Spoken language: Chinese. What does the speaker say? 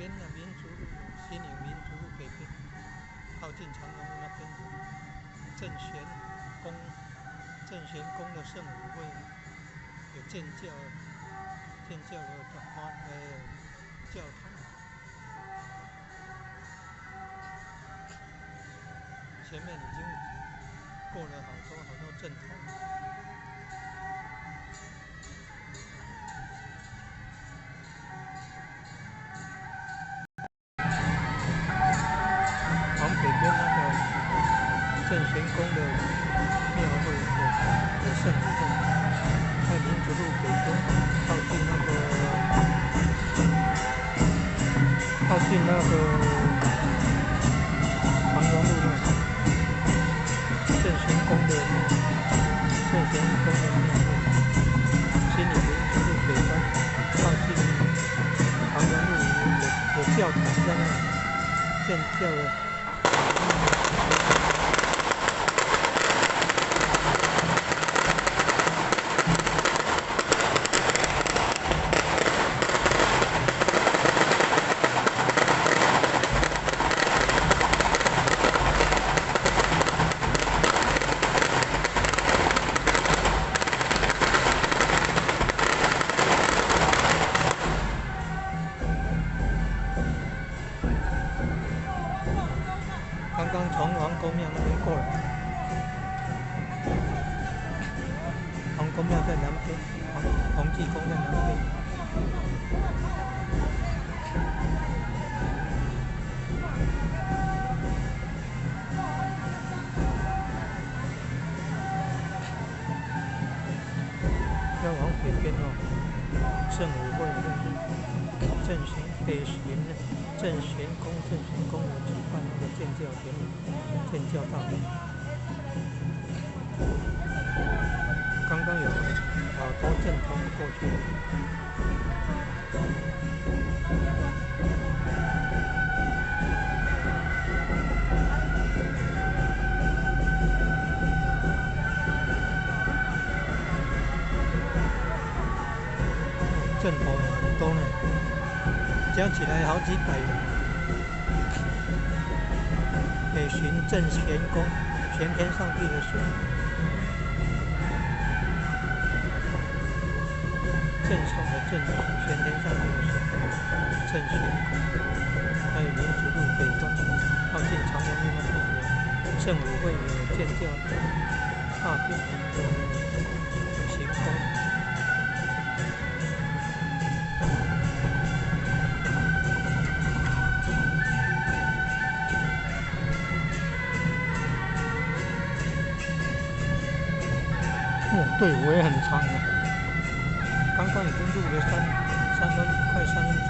边的民族路、西宁民族路北边，靠近长隆路那边，正玄宫，正玄宫的圣母会有建教的教堂，前面已经过了好多正堂。往北边那个正玄宫的庙会有圣母会，在民族路北边，靠近那个长荣路那正玄宫的庙会，西宁民族路北端靠近长荣路有教堂在那里，建教的。刚刚从王公庙那边过来，王公庙在南边，洪济宫在南边。要往北边哦，圣母会正玄北巡正玄宫有举办那个建教典礼、建教大会。刚刚有好多正通过去。正头很多呢，加起来好几百人。北巡正玄宫，玄天上帝的玄，正手的正，玄天上帝的玄，正玄宫。还有民族路北端，靠近长隆路那边有圣母会有建教大殿行宫。队伍也很长了，刚刚已经入了快3分钟。